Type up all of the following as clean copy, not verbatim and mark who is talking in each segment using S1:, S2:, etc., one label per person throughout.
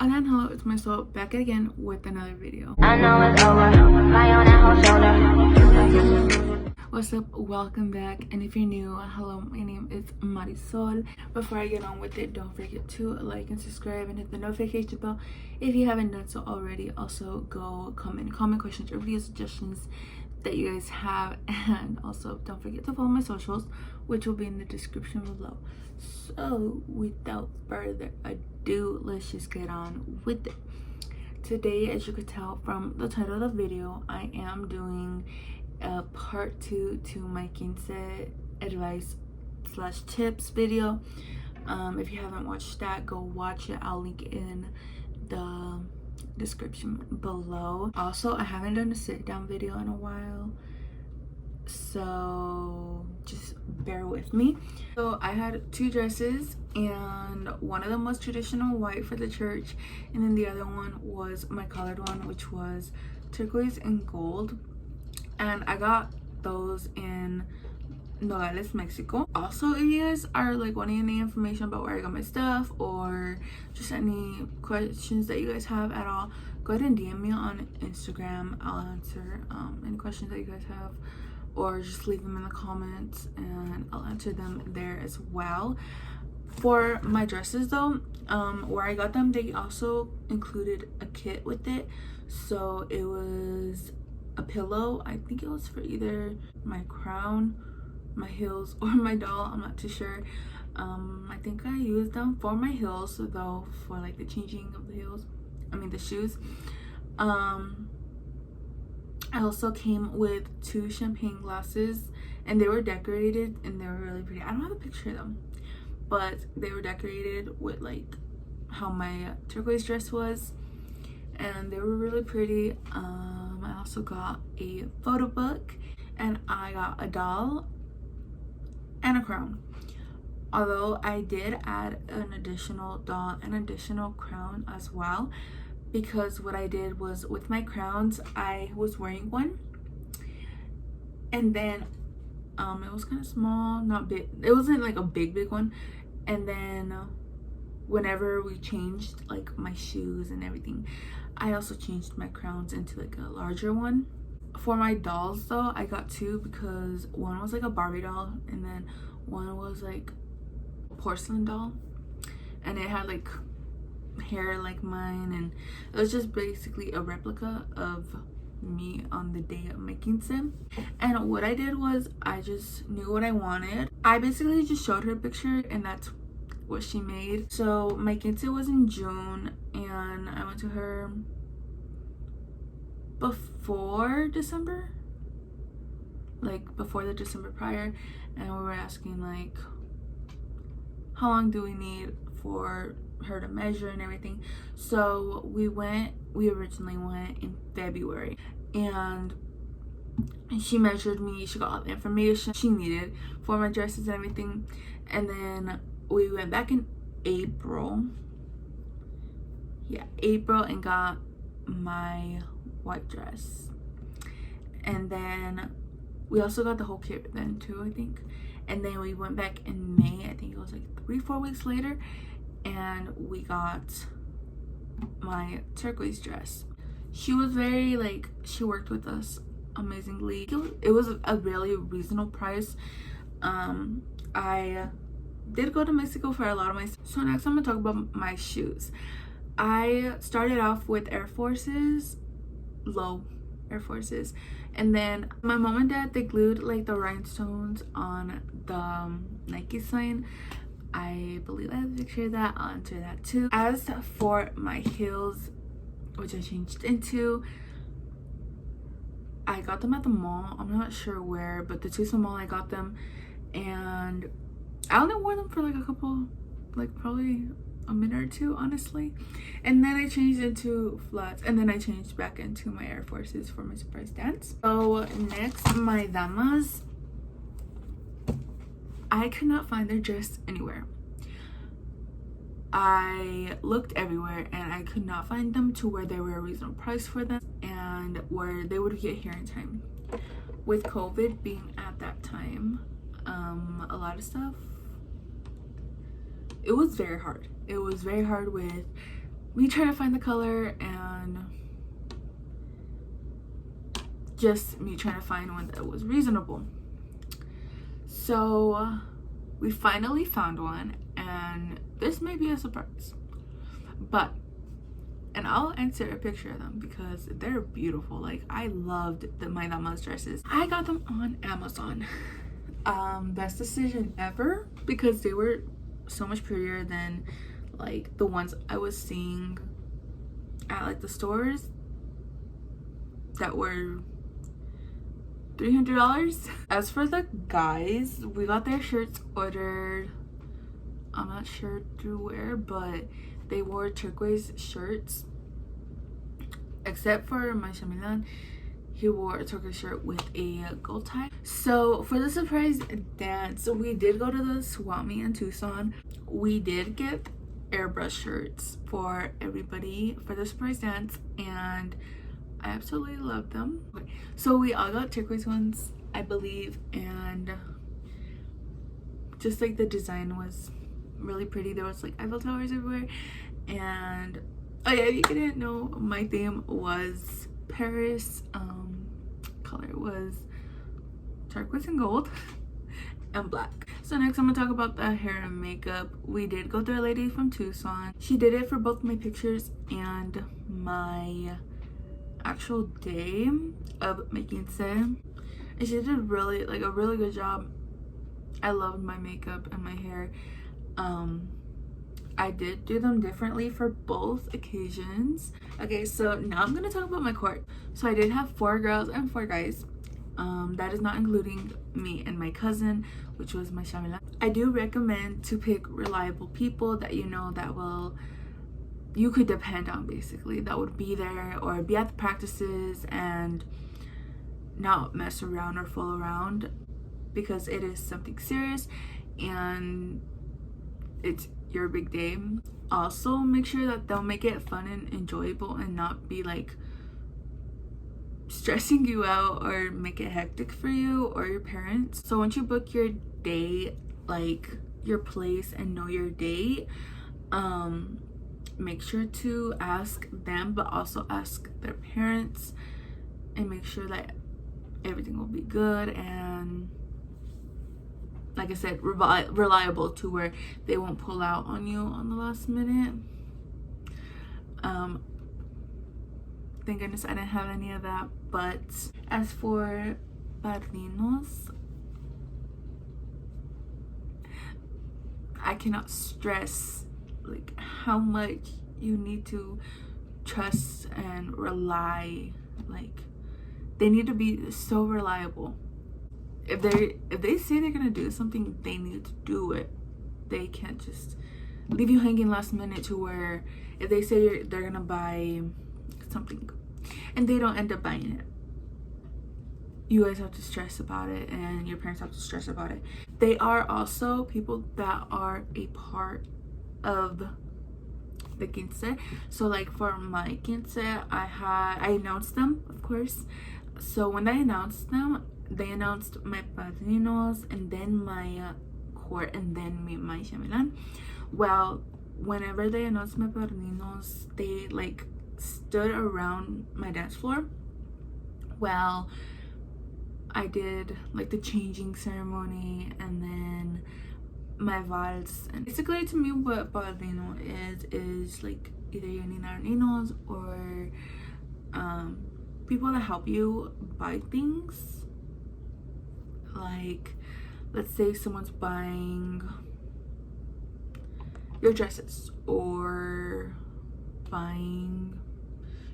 S1: And hello, it's myself back again with another video.
S2: I know it's over. Lie on that whole shoulder.
S1: What's up? Welcome back. And if you're new, hello, my name is Marisol. Before I get on with it, don't forget to like and subscribe and hit the notification bell if you haven't done so already. Also, go comment questions or video suggestions that you guys have, and also don't forget to follow my socials, which will be in the description below. So without further ado, let's just get on with it. Today, as you could tell from the title of the video, I am doing a part 2 to my quince advice / tips video. If you haven't watched that, go watch it. I'll link in the description below. Also, I haven't done a sit down video in a while, so just bear with me. So I had 2 dresses, and one of them was traditional white for the church, and then the other one was my colored one, which was turquoise and gold. And I got those in Nogales, Mexico. Also, if you guys are like wanting any information about where I got my stuff, or just any questions that you guys have at all, go ahead and DM me on Instagram. I'll answer any questions that you guys have, or just leave them in the comments and I'll answer them there as well. For my dresses though, where I got them, they also included a kit with it. So it was a pillow. I think it was for either my crown, my heels, or my doll. I'm not too sure. I think I used them for my heels though, for like the changing of the heels, the shoes. I also came with 2 champagne glasses, and they were decorated and they were really pretty. I don't have a picture of them, but they were decorated with like how my turquoise dress was, and they were really pretty. I also got a photo book, and I got a doll and a crown. Although I did add an additional doll and additional crown as well, because what I did was with my crowns, I was wearing one, and then it was kind of small, not big. It wasn't like a big one. And then whenever we changed like my shoes and everything, I also changed my crowns into like a larger one. For my dolls though, I got 2, because one was like a Barbie doll, and then one was like a porcelain doll, and it had like hair like mine, and it was just basically a replica of me on the day of making sim. And what I did was I just knew what I wanted. I basically just showed her a picture, and that's what she made. So my quince was in June, and I went to her before December, like before the December prior, and we were asking like how long do we need for her to measure and everything. So we originally went in February, and she measured me. She got all the information she needed for my dresses and everything, and then we went back in April and got my white dress. And then we also got the whole kit then too, I think. And then we went back in May. I think it was like 3-4 weeks later, and we got my turquoise dress. She was very like, she worked with us amazingly. It was a really reasonable price. I did go to Mexico for a lot of my stuff. So next I'm gonna talk about my shoes. I started off with Air Forces, low Air Forces, and then my mom and dad, they glued like the rhinestones on the Nike sign. I believe I have a picture of that. I'll enter that too. As for my heels, which I changed into, I got them at the mall. I'm not sure where, but the Tucson Mall I got them, and I only wore them for like a couple, like probably a minute or 2, honestly. And then I changed into flats, and then I changed back into my Air Forces for my surprise dance. So next, my damas. I could not find their dress anywhere. I looked everywhere, and I could not find them to where they were a reasonable price for them and where they would get here in time. With COVID being at that time, a lot of stuff, it was very hard. It was very hard with me trying to find the color and just me trying to find one that was reasonable. So we finally found one, and this may be a surprise, but and I'll insert a picture of them because they're beautiful. Like, I loved my Dama's dresses. I got them on Amazon. Best decision ever, because they were so much prettier than like the ones I was seeing at like the stores that were $300. As for the guys, we got their shirts ordered. I'm not sure through where, but they wore turquoise shirts, except for my Shamilan. He wore a turquoise shirt with a gold tie. So for the surprise dance, we did go to the swap meet in Tucson. We did get airbrush shirts for everybody for the surprise dance, and I absolutely love them. So we all got turquoise ones, I believe, and just like the design was really pretty. There was like Eiffel Towers everywhere, and oh yeah, if you didn't know, my theme was Paris. Color was turquoise and gold and black. So next I'm gonna talk about the hair and makeup. We did go to a lady from Tucson. She did it for both my pictures and my actual day of making set, and she did a really good job. I loved my makeup and my hair. I did do them differently for both occasions. Okay, so now I'm gonna talk about my court. So I did have 4 girls and 4 guys. That is not including me and my cousin, which was my Shamila. I do recommend to pick reliable people that you know that you could depend on, basically, that would be there or be at the practices and not mess around or fool around, because it is something serious and it's your big day. Also, make sure that they'll make it fun and enjoyable and not be like stressing you out or make it hectic for you or your parents. So once you book your date, like your place, and know your date, make sure to ask them, but also ask their parents, and make sure that everything will be good and, like I said, reliable, to where they won't pull out on you on the last minute. Thank goodness I didn't have any of that. But as for padrinos, I cannot stress like how much you need to trust and rely. Like, they need to be so reliable. If they say they're gonna do something, they need to do it. They can't just leave you hanging last minute, to where if they say they're gonna buy something and they don't end up buying it, you guys have to stress about it, and your parents have to stress about it. They are also people that are a part of the quince. So like for my quince, I announced them, of course. So when they announced them, they announced my padrinos and then my court and then me, my shamilan. Well, whenever they announced my padrinos, they like stood around my dance floor. Well, I did like the changing ceremony and then my vals. And basically, to me, what padrino is like either your nina or ninos, or people that help you buy things. Like, let's say someone's buying your dresses, or buying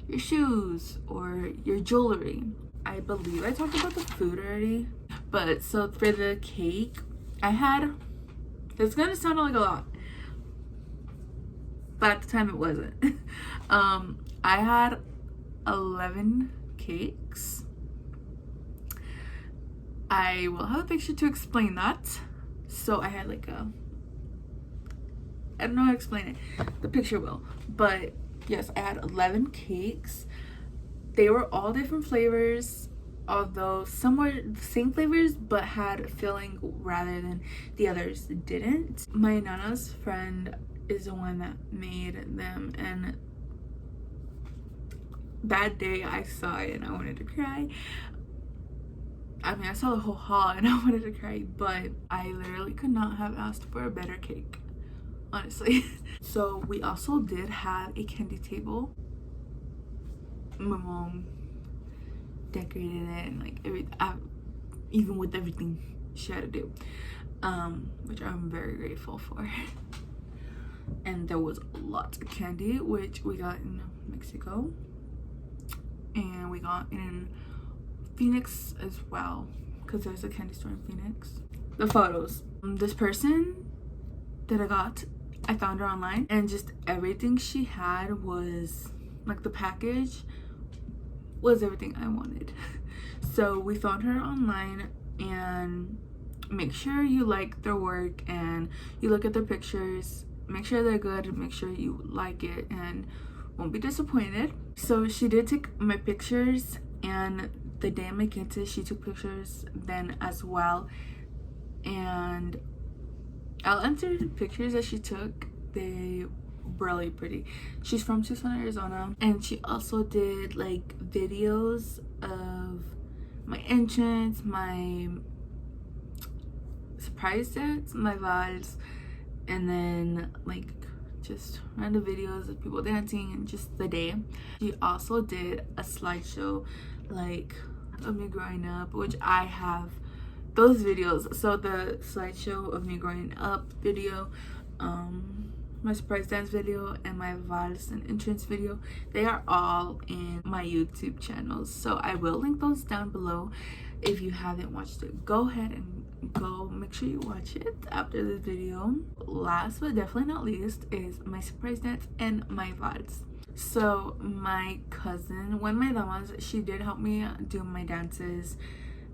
S1: your shoes, or your jewelry. I believe I talked about the food already. But so for the cake, it's gonna sound like a lot, but at the time it wasn't. I had 11 cakes. I will have a picture to explain that. So I had like I don't know how to explain it. The picture will. But yes, I had 11 cakes. They were all different flavors, although some were the same flavors but had filling rather than the others didn't. My nana's friend is the one that made them, and that day I saw it and I wanted to cry. I mean, I saw the whole haul and I wanted to cry, but I literally could not have asked for a better cake, honestly. So we also did have a candy table. My mom decorated it and like even with everything she had to do, which I'm very grateful for. And there was lots of candy, which we got in Mexico and we got in Phoenix as well, because there's a candy store in Phoenix. The photos, this person that I found her online, and just everything she had was like, the package was everything I wanted. So we found her online, and make sure you like their work and you look at their pictures, make sure they're good, make sure you like it and won't be disappointed. So she did take my pictures, and the day of my quince she took pictures then as well, and I'll enter the pictures that she took. They were really pretty. She's from Tucson, Arizona, and she also did like videos of my entrance, my surprise dance, my vibes, and then like just random videos of people dancing and just the day. She also did a slideshow like of me growing up, which I have those videos. So the slideshow of me growing up video, my surprise dance video, and my vals and entrance video, they are all in my YouTube channels. So I will link those down below. If you haven't watched it, go ahead and make sure you watch it after this video. Last but definitely not least is my surprise dance and my vals. So my cousin, one of my damas, she did help me do my dances,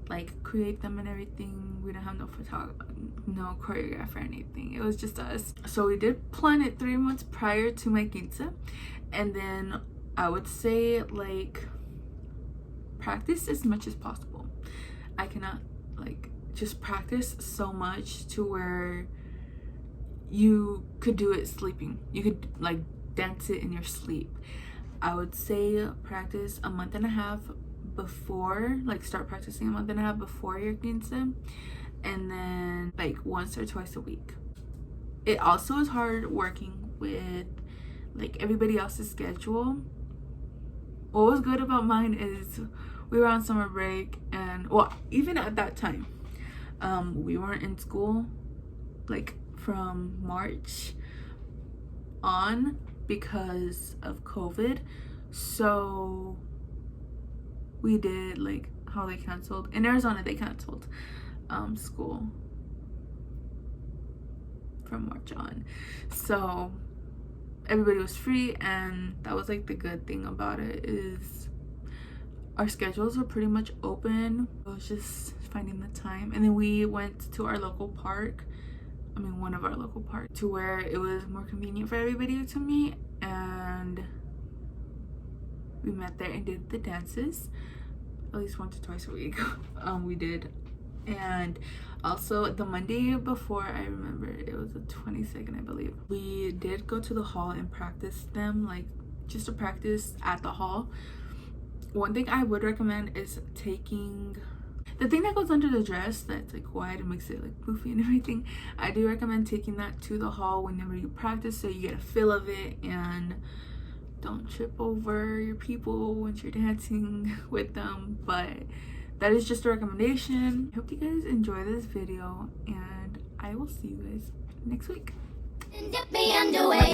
S1: like create them and everything. We didn't have no photographer, no choreographer or anything. It was just us. So we did plan it 3 months prior to my quince, and then I would say like practice as much as possible. I cannot like just practice so much to where you could do it sleeping. You could like dance it in your sleep. I would say practice a month and a half before, like start practicing a month and a half before your quince, and then like once or twice a week. It also is hard working with like everybody else's schedule. What was good about mine is we were on summer break, and well, even at that time, we weren't in school like from March on because of COVID. So we did like how they canceled in Arizona. They canceled school from March on, so everybody was free, and that was like the good thing about it, is our schedules were pretty much open. It was just finding the time. And then we went to our local park, I mean one of our local parks, to where it was more convenient for everybody to meet, and we met there and did the dances at least once or twice a week. We did. And also the Monday before, I remember it was the 22nd, I believe, we did go to the hall and practice them, like just to practice at the hall. One thing I would recommend is taking the thing that goes under the dress that's like wide and makes it like poofy and everything. I do recommend taking that to the hall whenever you practice, so you get a feel of it and don't trip over your people when you're dancing with them. But that is just a recommendation. I hope you guys enjoy this video, and I will see you guys next week.
S2: Dip me underway.